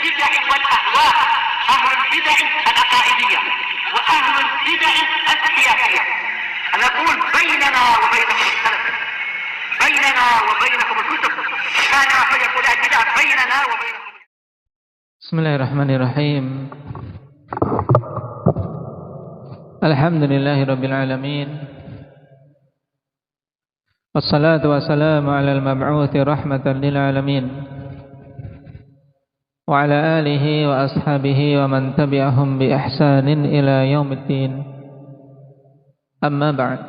البدع والأهواء، أهل البدع العقائدية وأهل البدع السياسية. نقول بيننا وبينكم السلف، بيننا وبينكم الكتب، كان فيقول البدع بيننا وبينكم. Bismillahirrahmanirrahim. Alhamdulillahirabbil alamin. Wassalatu wassalamu alal mab'uuthi rahmatan lil alamin. Wa ala alihi wa ashabihi wa man tabi'ahum bi ihsanin ila yaumiddin. Amma ba'd.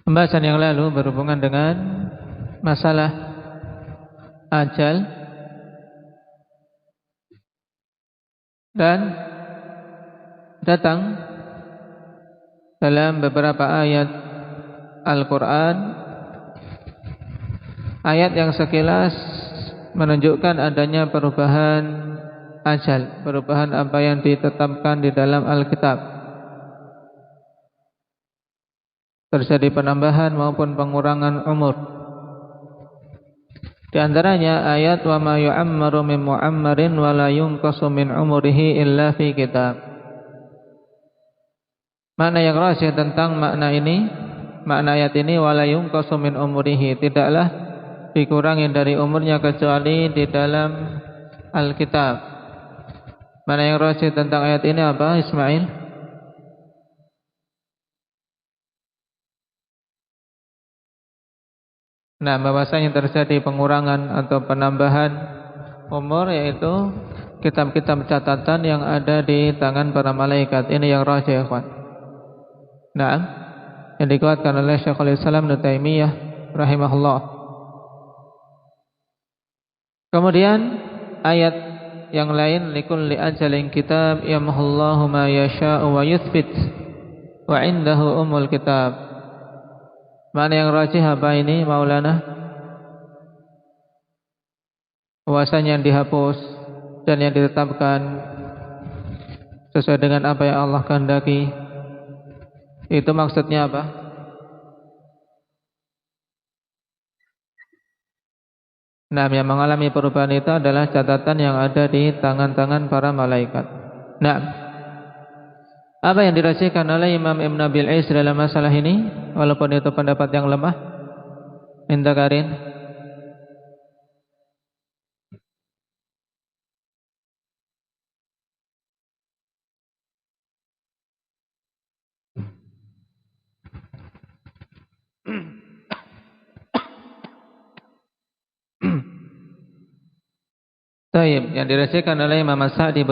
Pembahasan yang lalu berhubungan dengan masalah ajal dan datang dalam beberapa ayat Al-Quran, ayat yang sekilas menunjukkan adanya perubahan ajal, perubahan apa yang ditetapkan di dalam Alkitab. Terjadi penambahan maupun pengurangan umur. Di antaranya ayat wa ma yu'ammaru min mu'ammarin wa la yunqasu min umrihi illa fi kitab. Makna yang rajih tentang makna ini, makna ayat ini wa la yunqasu min umrihi, tidaklah dikurangi dari umurnya kecuali di dalam Alkitab. Makna yang rajih tentang ayat ini apa, Ismail? Nah, bahwasanya terjadi pengurangan atau penambahan umur, yaitu kitab-kitab catatan yang ada di tangan para malaikat. Ini yang rajih, ikhwan. Nah, yang dikuatkan oleh Syekhul Islam Ibnu Taimiyah rahimahullah. Kemudian ayat yang lain, likulli ajalin kitab yamhullahu ma yasha'u wa yuthbit wa indahu umul kitab. Mana yang rajih apa ini, Maulana? Bahwasanya yang dihapus dan yang ditetapkan sesuai dengan apa yang Allah kehendaki. Itu maksudnya apa? Nah, yang mengalami perubahan itu adalah catatan yang ada di tangan-tangan para malaikat. Nah, apa yang dirajihkan oleh Imam Ibn Abil Is dalam masalah ini, walaupun itu pendapat yang lemah? Minta Karin. Taib, yang dirajihkan oleh Imam As-Sa'di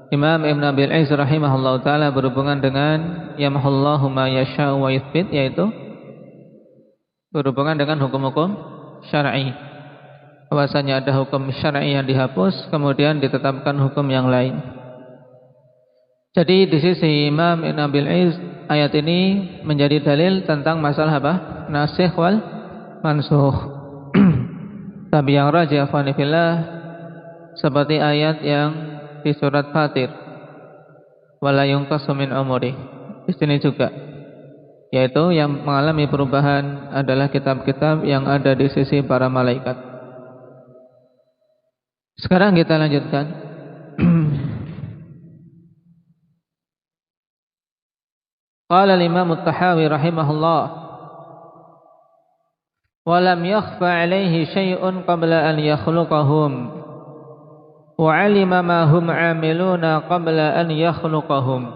Imam Ibn Abil Iz rahimahullah ta'ala berhubungan dengan yamhullahu ma yasha'u wa yuthbit, yaitu berhubungan dengan hukum-hukum syar'i. Bahwasanya ada hukum syar'i yang dihapus, kemudian ditetapkan hukum yang lain. Jadi di sisi Imam Ibn Abil Iz, ayat ini menjadi dalil tentang masalah apa? Nasikh wal mansukh. Tapi yang rajih akhwanifillah, seperti ayat yang di surat Fatir, wala yunqasu min umuri. Di sini juga, yaitu yang mengalami perubahan adalah kitab-kitab yang ada di sisi para malaikat. Sekarang kita lanjutkan. Qala al-Imam At-Tahawi rahimahullah, wa lam yakhfa alaihi syai'un qabla an yakhluqahum wa 'alima ma hum 'amiluna qabla an yakhluqahum.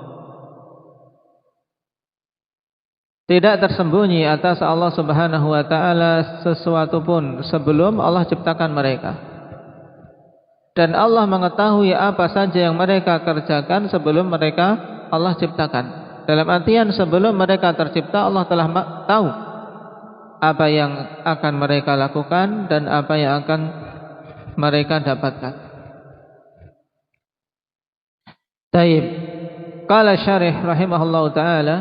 Tidak tersembunyi atas Allah Subhanahu wa taala sesuatu pun sebelum Allah ciptakan mereka. Dan Allah mengetahui apa saja yang mereka kerjakan sebelum mereka Allah ciptakan. Dalam artian sebelum mereka tercipta, Allah telah tahu apa yang akan mereka lakukan dan apa yang akan mereka dapatkan. Taib. Qala syarih rahimahullahu ta'ala,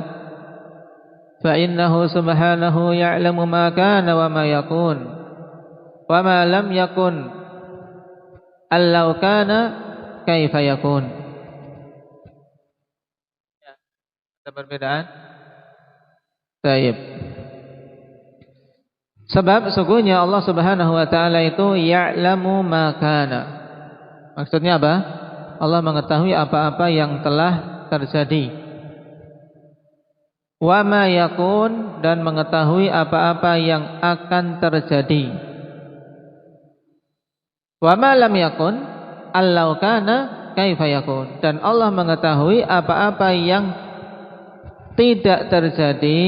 fa innahu subhanahu ya'lamu ma kana wa ma yakun wa ma lam yakun allau kana kaifa yakun. Ya, ada perbedaan? Taib. Sebab sesungguhnya Allah Subhanahu wa taala itu ya'lamu ma kana. Maksudnya apa? Allah mengetahui apa-apa yang telah terjadi. Wa ma yakun, dan mengetahui apa-apa yang akan terjadi. Wa ma lam yakun, allau kana kaifa yakun. Dan Allah mengetahui apa-apa yang tidak terjadi.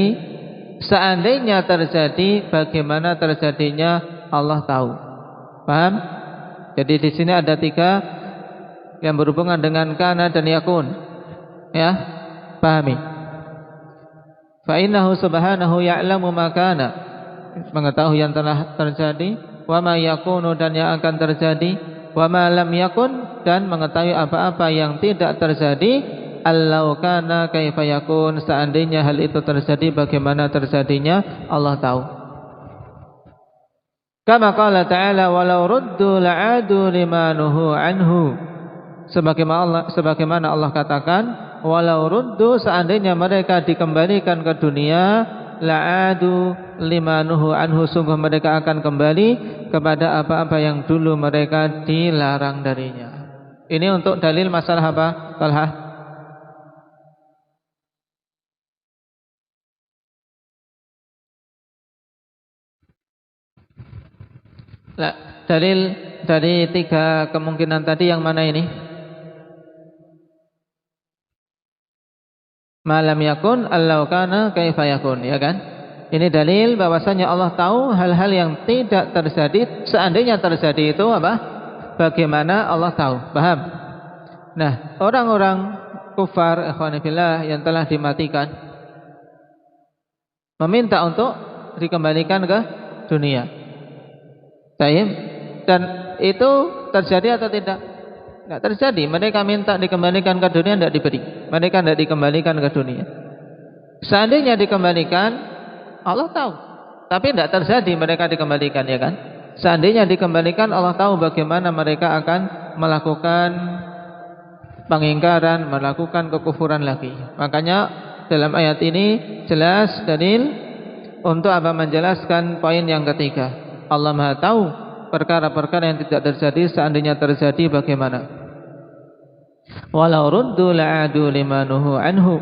Seandainya terjadi, bagaimana terjadinya Allah tahu. Paham? Jadi di sini ada 3 yang berhubungan dengan kana dan yakun. Ya, pahami. Fa innahu subhanahu ya'lamu ma kana, mengetahui yang telah terjadi, wa ma yakunu, dan yang akan terjadi, wa ma lam yakun, dan mengetahui apa-apa yang tidak terjadi. Allau kana kaifa yakun, seandainya hal itu terjadi, bagaimana terjadinya Allah tahu. Kama qala ta'ala walau ruddu la'adu limanuhu anhu, sebagaimana Allah katakan walau ruddu, seandainya mereka dikembalikan ke dunia, la'adu limanuhu anhu, sungguh mereka akan kembali kepada apa-apa yang dulu mereka dilarang darinya. Ini untuk dalil masalah apa, Talha? Dalil dari 3 kemungkinan tadi yang mana ini? Malam yakun allau kana kaifa yakun, ya kan? Ini dalil bahwasanya Allah tahu hal-hal yang tidak terjadi. Seandainya terjadi itu apa? Bagaimana Allah tahu. Paham? Nah, orang-orang kufar ikhwan fillah yang telah dimatikan meminta untuk dikembalikan ke dunia. Baik, dan itu terjadi atau tidak? Tidak terjadi. Mereka minta dikembalikan ke dunia, tidak diberi. Mereka tidak dikembalikan ke dunia. Seandainya dikembalikan, Allah tahu. Tapi tidak terjadi mereka dikembalikan, ya kan? Seandainya dikembalikan, Allah tahu bagaimana mereka akan melakukan pengingkaran, melakukan kekufuran lagi. Makanya dalam ayat ini jelas dalil untuk apa, menjelaskan poin yang ketiga. Allah Maha tahu perkara-perkara yang tidak terjadi, seandainya terjadi bagaimana. Walau ruddu la'adu limanuhu anhu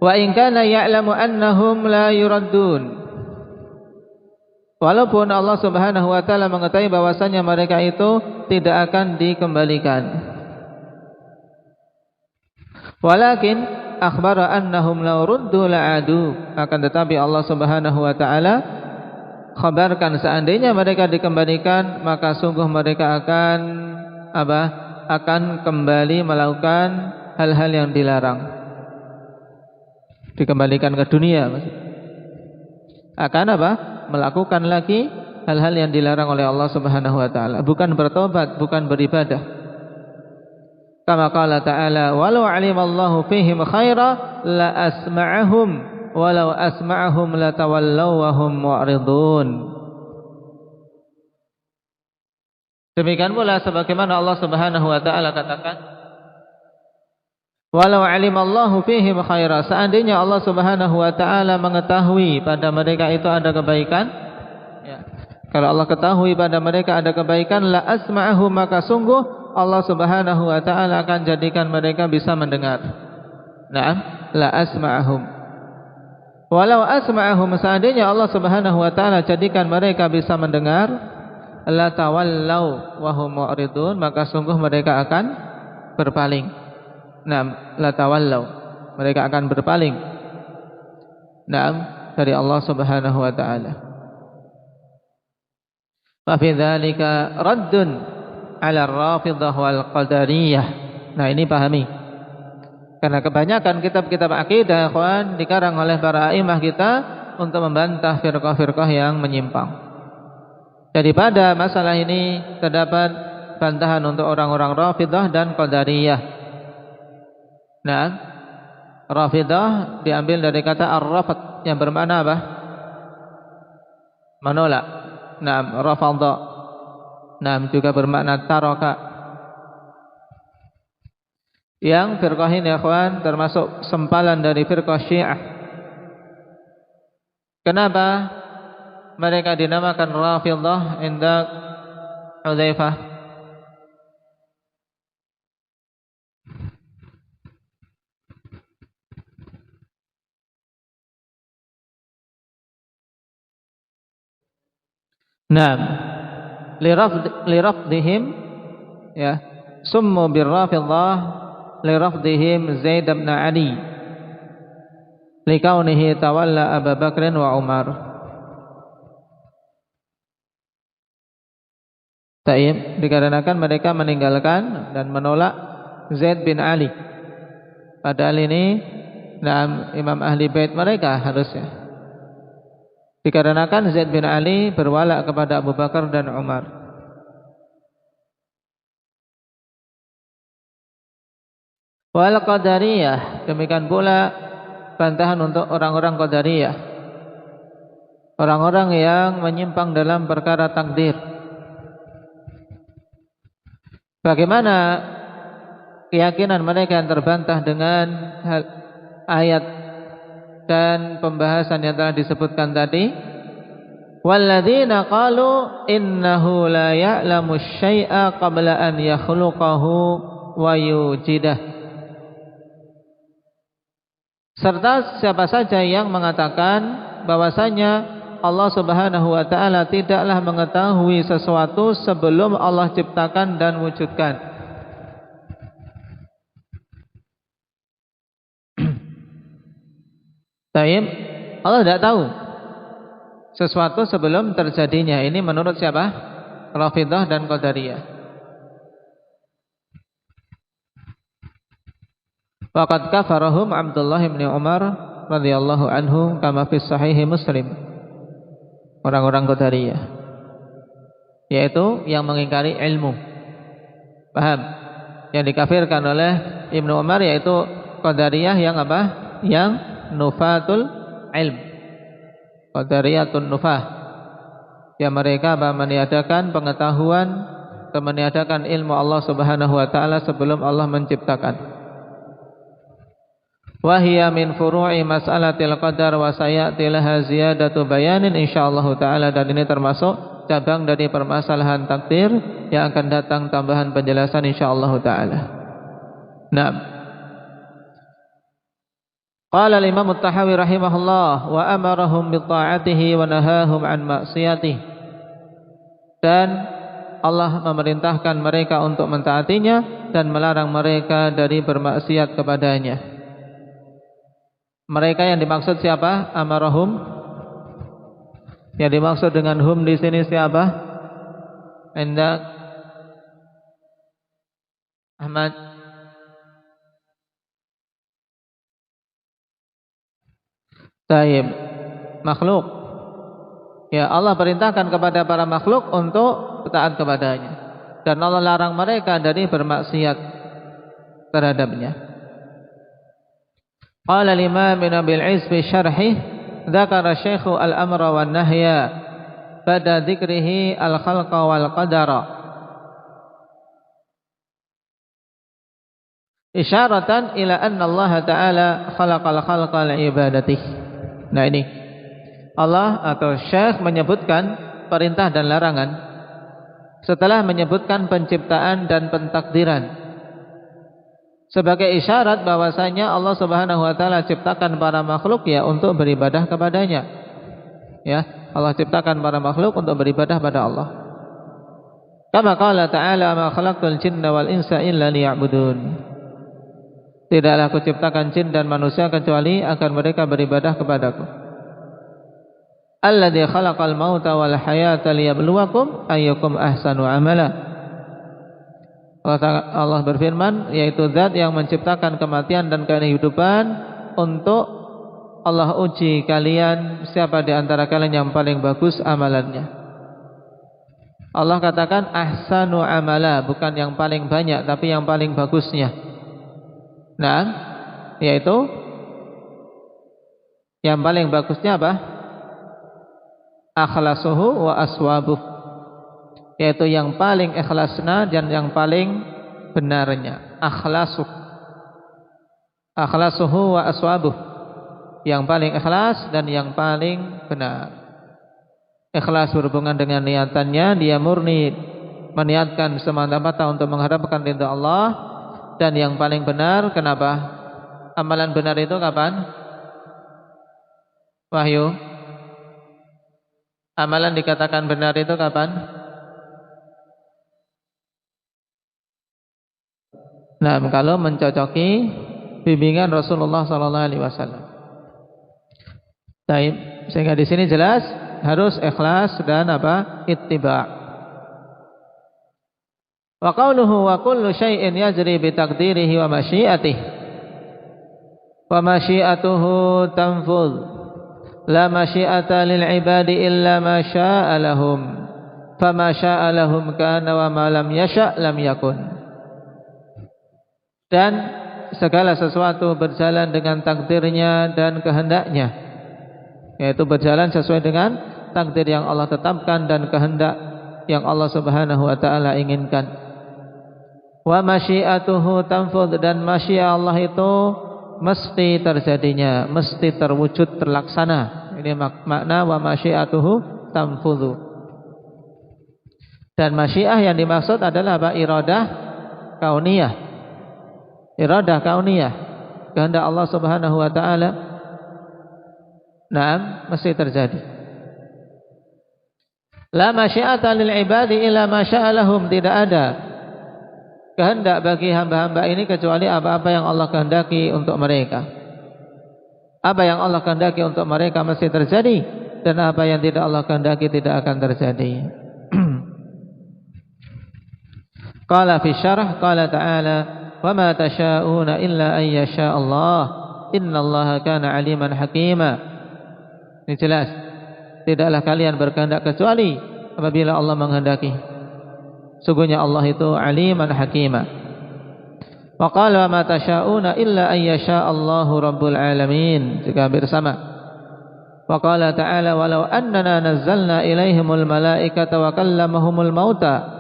wa in kana ya'lamu annahum la yuraddun. Walaupun Allah Subhanahu wa taala mengetahui bahwasanya mereka itu tidak akan dikembalikan. Walakin akhbara annahum law ruddu la'adu, akan tetapi Allah Subhanahu wa taala khabarkan seandainya mereka dikembalikan, maka sungguh mereka akan apa? Akan kembali melakukan hal-hal yang dilarang. Dikembalikan ke dunia, akan apa? Melakukan lagi hal-hal yang dilarang oleh Allah Subhanahu wa taala, bukan bertobat, bukan beribadah. Kama qala ta'ala walau 'alimallahu fihim khaira la asma'ahum walau asma'ahum latawallaw wa hum mu'ridun. Demikian pula sebagaimana Allah Subhanahu wa taala katakan walau 'alimallahu fihim khaira, seandainya Allah Subhanahu wa taala mengetahui pada mereka itu ada kebaikan, ya. Kalau Allah ketahui pada mereka ada kebaikan, la asma'ahum, maka sungguh Allah Subhanahu wa taala akan jadikan mereka bisa mendengar. Naam, la asma'ahum. Walau asma'ahum, seandainya Allah Subhanahu wa taala jadikan mereka bisa mendengar, la tawallau wa hum mu'ridun, maka sungguh mereka akan berpaling. Naam, la tawallau, mereka akan berpaling. Naam, dari Allah Subhanahu wa taala. Fa fi dzalika raddun 'ala ar-rafidhah wal qadariyah. Nah, ini pahami. Karena kebanyakan kitab-kitab akidah, ikhwan, dikarang oleh para a'imah kita untuk membantah firqah-firqah yang menyimpang. Daripada masalah ini terdapat bantahan untuk orang-orang Rafidhah dan Qadariyah. Nah, Rafidhah diambil dari kata ar-rafad yang bermakna apa? Menolak. Nah, rafadha. Nah, juga bermakna taraka. Yang firqah ini, ikhwan, termasuk sempalan dari firqah Syiah. Kenapa? mereka dinamakan Rafidhah inda Hudzaifah? Naam, lirafdihim, ya, summu birrafidhah lirafdihim Zaid bin Ali likaunihi tawalla Abu Bakr wa Umar. Taib, dikarenakan mereka meninggalkan dan menolak Zaid bin Ali. Padahal ini imam ahli bait mereka harusnya. Dikarenakan Zaid bin Ali berwala kepada Abu Bakar dan Umar. Wal Qadariyah, demikian pula bantahan untuk orang-orang Qadariyah, orang-orang yang menyimpang dalam perkara takdir. Bagaimana keyakinan mereka yang terbantah dengan ayat dan pembahasan yang telah disebutkan tadi? Walladzina qalu innahu la ya'lamu syai'a qabla an yakhluqahu wa yujidah. Serta siapa saja yang mengatakan bahwasanya Allah Subhanahu wa taala tidaklah mengetahui sesuatu sebelum Allah ciptakan dan wujudkan. Taib, Allah tidak tahu sesuatu sebelum terjadinya. Ini menurut siapa? Rafidhah dan Qadariyah. Waqad kafarahum Abdullah bin Umar radhiyallahu anhu kama fi sahih Muslim. Orang-orang Qadariyah, yaitu yang mengingkari ilmu. Paham? Yang dikafirkan oleh Ibnu Umar yaitu Qadariyah yang apa? Yang nufatul ilm, Qadariyatun nufah, yang mereka meniadakan pengetahuan, meniadakan ilmu Allah Subhanahu wa taala sebelum Allah menciptakan. Wa hiya min furu'i mas'alatil qadar wa sayati laha ziyadatu bayanin insyaallah taala, dan ini termasuk cabang dari permasalahan takdir yang akan datang tambahan penjelasan insyaallah taala. Naam. Qala al-Imam At-Tahawi rahimahullah wa amarahum bi ta'atihi wa nahahum an ma'siyatihi. Dan Allah memerintahkan mereka untuk mentaatinya dan melarang mereka dari bermaksiat kepadanya. Mereka yang dimaksud siapa? Amarahum. Yang dimaksud dengan hum di sini siapa? Indak Ahmad. Taib, makhluk. Ya, Allah perintahkan kepada para makhluk untuk taat kepadanya, dan Allah larang mereka dari bermaksiat terhadapnya. Qala al-Imam Ibnu Abil Izz fi syarhih, dzakara Syekh al-amra wan nahya pada dzikrihi al-khalqa wal qadara isyaratan ila anna Allah Ta'ala khalaqal khalqa li ibadatihi. Nah, ini Allah atau Syekh menyebutkan perintah dan larangan setelah menyebutkan penciptaan dan pentakdiran sebagai isyarat bahwasanya Allah Subhanahu wa taala ciptakan para makhluk ya untuk beribadah kepadanya. Ya, Allah ciptakan para makhluk untuk beribadah pada Allah. Kama qala ta'ala ma khalaqtul jinna wal insa illa liya'budun. Tidaklah aku ciptakan jin dan manusia kecuali agar mereka beribadah kepadaku. Alladzi khalaqal mauta wal hayata liyabluwakum ayyukum ahsanu amala. Allah berfirman, yaitu zat yang menciptakan kematian dan kehidupan untuk Allah uji kalian siapa di antara kalian yang paling bagus amalannya. Allah katakan ahsanu amala, bukan yang paling banyak tapi yang paling bagusnya. Nah, yaitu yang paling bagusnya apa? Akhlasuhu wa aswabuh, yaitu yang paling ikhlasna dan yang paling benarnya. Akhlasuhu wa aswabuh, yang paling ikhlas dan yang paling benar. ikhlas berhubungan dengan niatannya, dia murni meniatkan semata-mata untuk mengharapkan ridha Allah. Dan yang paling benar, kenapa? Amalan benar itu kapan? Wahyu. Amalan dikatakan benar itu kapan? Nah, kalau mencocoki bimbingan Rasulullah sallallahu alaihi wasallam. Baik, sehingga di sini jelas harus ikhlas dan apa? Ittiba'. Wa qauluhu wa kullu syai'in yajri bi taqdirihi wa masyiatihi. Wa masyiatuhu tanfudh. La masyiata lil ibadi illa ma syaa lahum. Fama syaa lahum kana wa ma lam yasha' lam yakun. Dan segala sesuatu berjalan dengan takdirnya dan kehendaknya, yaitu berjalan sesuai dengan takdir yang Allah tetapkan dan kehendak yang Allah Subhanahu wa taala inginkan. Wa masyiatuhu tanfudh, dan masyiah Allah itu mesti terjadinya, mesti terwujud, terlaksana. Ini makna wa masyiatuhu tanfudhu. Dan masyiah yang dimaksud adalah apa? Iradah kauniyah. Iradah kauniyah, kehendak Allah Subhanahu wa taala. Naam, mesti terjadi. La masyiata lil ibadi illa ma syaa lahum, tidak ada kehendak bagi hamba-hamba ini kecuali apa-apa yang Allah kehendaki untuk mereka. Apa yang Allah kehendaki untuk mereka mesti terjadi, dan apa yang tidak Allah kehendaki tidak akan terjadi. Qala fi syarah, qala ta'ala, wa ma tasyauna illa an yasha Allah, innallaha kana aliman hakima. Ini jelas, tidaklah kalian berkehendak kecuali apabila Allah menghendaki. Sungguhnya Allah itu aliman hakima. Wa qala ma tasyauna illa an yasha Allahu rabbul alamin, juga bersama. Wa qala ta'ala, walau annana nazzalna ilaihimul malaikata wa kallamahumul mauta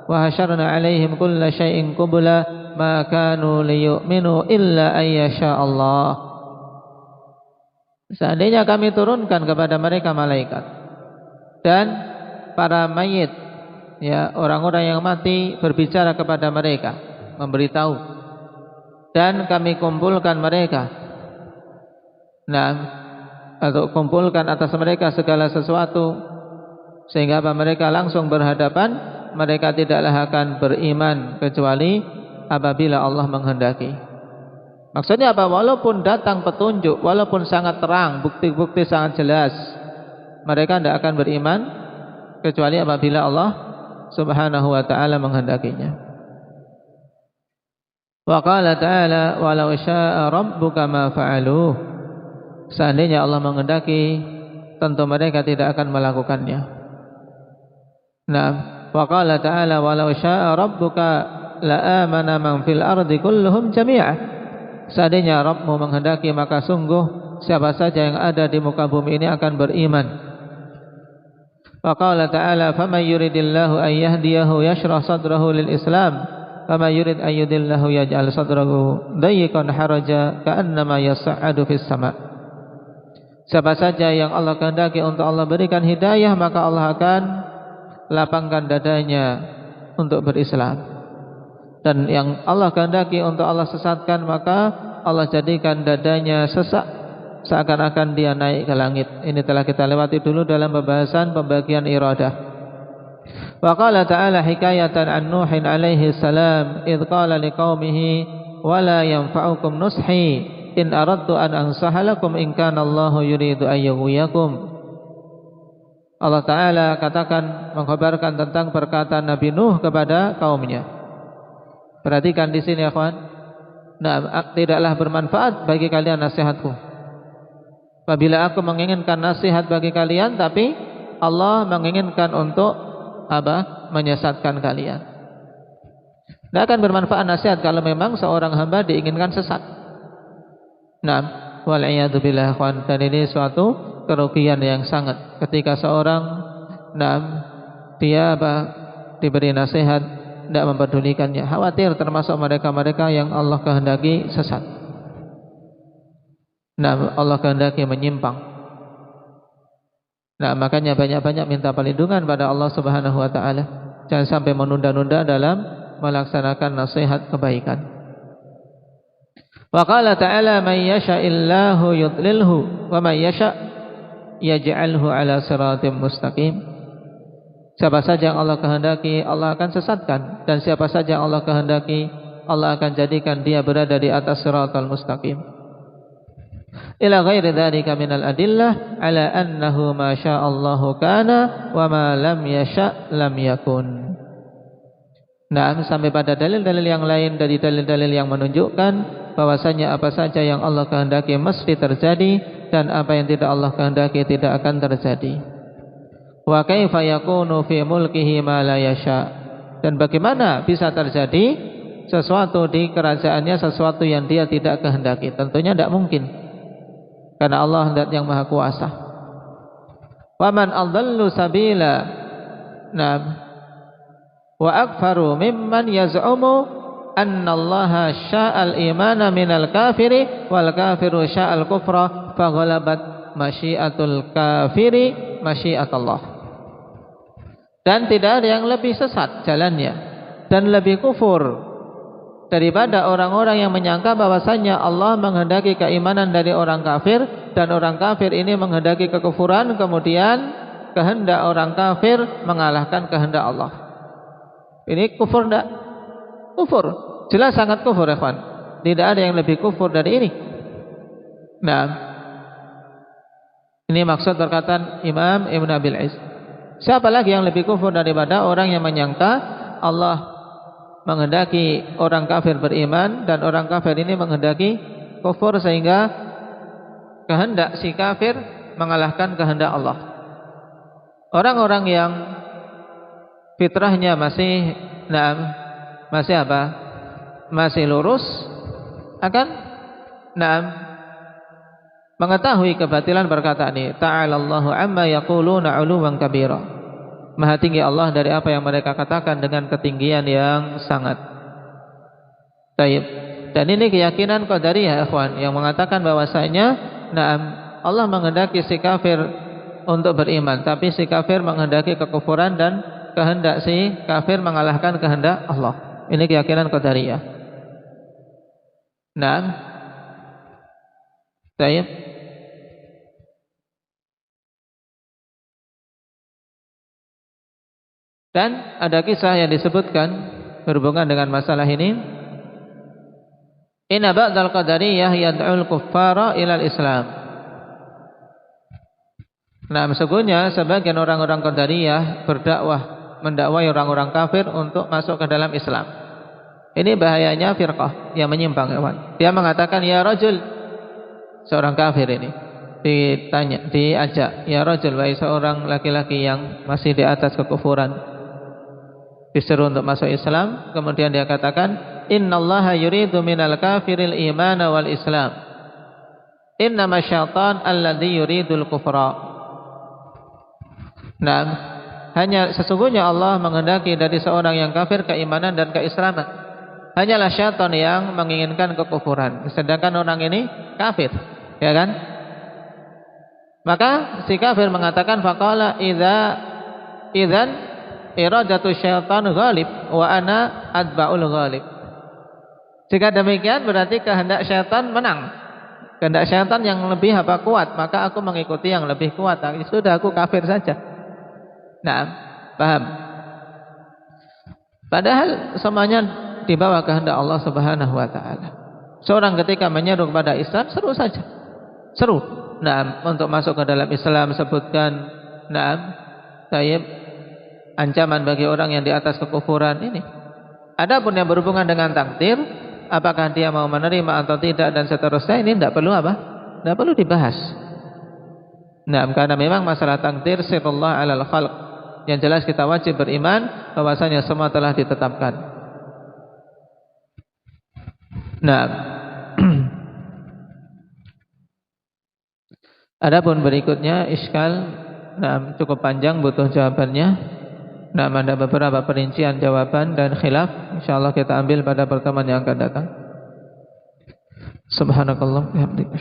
wa hasyarna alaihim kulla syai'in qubla ma kanu liyu'minu illa an yasha Allah. Seandainya kami turunkan kepada mereka malaikat dan para mayit, ya, orang-orang yang mati berbicara kepada mereka, memberitahu, dan kami kumpulkan mereka. Nah, atau kumpulkan atas mereka segala sesuatu, sehingga apa? Mereka langsung berhadapan, mereka tidaklah akan beriman kecuali apabila Allah menghendaki. Maksudnya apa? Walaupun datang petunjuk, walaupun sangat terang, bukti-bukti sangat jelas, mereka tidak akan beriman kecuali apabila Allah Subhanahu wa ta'ala menghendakinya. Wa qala ta'ala, walau syaa rabbuka ma fa'aluh. Seandainya Allah menghendaki, tentu mereka tidak akan melakukannya. Nah, wa qala ta'ala, walau syaa rabbuka la amana man fil ardi kulluhum jami'ah. Seandainya Rabbmu menghendaki, maka sungguh siapa saja yang ada di muka bumi ini akan beriman. Wa qala ta'ala, faman yuridillahu an yahdiyahu yashrah sadrahu lil Islam, faman yurid an yudillahu yaj'al sadrahu dayyqan haraja ka'annama yas'adu fis sama'. Siapa saja yang Allah kehendaki untuk Allah berikan hidayah, maka Allah akan lapangkan dadanya untuk berislam. Dan yang Allah kehendaki untuk Allah sesatkan, maka Allah jadikan dadanya sesak, seakan-akan dia naik ke langit. Ini telah kita lewati dulu dalam pembahasan pembagian iradah. Wa qala ta'ala hikayatan an Nuhin alaihi salam, idh qala liqaumihi wa la yanfa'ukum nushi in aradtu an ansaha lakum in kana Allahu yuridu an yughwiyakum. Allah Ta'ala katakan, mengkhabarkan tentang perkataan Nabi Nuh kepada kaumnya. Perhatikan di sini ya kawan. Nah, tidaklah bermanfaat bagi kalian nasihatku apabila aku menginginkan nasihat bagi kalian, tapi Allah menginginkan untuk apa? Menyesatkan kalian. Tidak akan bermanfaat nasihat kalau memang seorang hamba diinginkan sesat. Nah, wal'iyadu billah kawan. Dan ini suatu kerugian yang sangat ketika seorang dia diberi nasihat tidak memperdulikannya, khawatir termasuk mereka-mereka yang Allah kehendaki sesat. Nah, Allah kehendaki menyimpang. Nah, makanya banyak-banyak minta perlindungan pada Allah Subhanahu wa taala. Jangan sampai menunda-nunda dalam melaksanakan nasihat kebaikan. Wa qala ta'ala may yasha'illahu yudlilhu wa may yasha' yaj'alhu 'ala siratim mustaqim. Siapa saja yang Allah kehendaki, Allah akan sesatkan, dan siapa saja yang Allah kehendaki, Allah akan jadikan dia berada di atas siratal mustaqim. Ila ghairi dzalika minal adillah ala annahu ma sya'allahu kana wa ma lam yasha' lam yakun. Nah, sampai pada dalil-dalil yang lain dari dalil-dalil yang menunjukkan bahwasanya apa saja yang Allah kehendaki mesti terjadi dan apa yang tidak Allah kehendaki tidak akan terjadi. Wa kaifa yakunu fi mulkihi ma la yasha'. Dan bagaimana bisa terjadi sesuatu di kerajaannya sesuatu yang dia tidak kehendaki? Tentunya tidak mungkin. Karena Allah zat yang maha kuasa. Wa man adallu sabila. Naam. Wa akfaru mimman yaz'umu anna Allah sya'al imana minal kafiri wal kafiru sya'al kufra fa ghalabat masyiatul kafiri masyiatullah. Dan tidak ada yang lebih sesat jalannya dan lebih kufur daripada orang-orang yang menyangka bahwasanya Allah menghendaki keimanan dari orang kafir dan orang kafir ini menghendaki kekufuran, kemudian kehendak orang kafir mengalahkan kehendak Allah. Ini kufur enggak? Kufur. Jelas sangat kufur, ikhwan. Tidak ada yang lebih kufur dari ini. Nah, ini maksud perkataan Imam Ibn Abil Izz. Siapa lagi yang lebih kufur daripada orang yang menyangka Allah menghendaki orang kafir beriman dan orang kafir ini menghendaki kufur sehingga kehendak si kafir mengalahkan kehendak Allah. Orang-orang yang fitrahnya masih apa? Masih lurus akan mengetahui kebatilan perkataan ini. Ta'alallahu amma yaquluna 'uluwan kabira. Maha tinggi Allah dari apa yang mereka katakan dengan ketinggian yang sangat. Baik. Dan ini keyakinan qadariyah, ikhwan, yang mengatakan bahwasanya Allah menghendaki si kafir untuk beriman, tapi si kafir menghendaki kekufuran dan kehendak si kafir mengalahkan kehendak Allah. Ini keyakinan qadariyah. Nah, baik. Dan ada kisah yang disebutkan berhubungan dengan masalah ini. Inna ba'dal qadariyah yad'ul kuffara ilal Islam. Nah, sesungguhnya sebagian orang-orang qadariyah mendakwai orang-orang kafir untuk masuk ke dalam Islam. Ini bahayanya firqah yang menyimpang, kawan. Dia mengatakan, ya rajul, seorang kafir ini diajak, ya rajul, wahai seorang laki-laki yang masih di atas kekufuran, disuruh untuk masuk Islam. Kemudian dia katakan, innallaha yuridu minal kafiril imana wal Islam. Innama syaitan alladhi yuridul kufra. Nah, hanya sesungguhnya Allah menghendaki dari seorang yang kafir keimanan dan keislaman. Hanyalah syaitan yang menginginkan kekufuran. Sedangkan orang ini kafir, ya kan? Maka si kafir mengatakan faqala idzan iradatu syaitan ghalib wa ana atba'ul ghalib. Jika demikian berarti kehendak syaitan menang. Kehendak syaitan yang lebih kuat, maka aku mengikuti yang lebih kuat. Sudah, aku kafir saja. Nah, paham? Padahal semuanya di bawah kehendak Allah Subhanahu wa taala. Seorang ketika menyeru kepada Islam, seru saja. Seru. Nah, untuk masuk ke dalam Islam sebutkan ancaman bagi orang yang di atas kekufuran ini. Adapun yang berhubungan dengan takdir, apakah dia mau menerima atau tidak dan seterusnya, ini tidak perlu tidak perlu dibahas. Nah, karena memang masalah takdir sirrullah 'alal khalq. Yang jelas kita wajib beriman bahwasanya semua telah ditetapkan. Nah, adapun berikutnya iskal, cukup panjang, butuh jawabannya. Nah, ada beberapa perincian jawaban dan khilaf. Insyaallah kita ambil pada pertemuan yang akan datang. Subhanakallah wa bihamdika.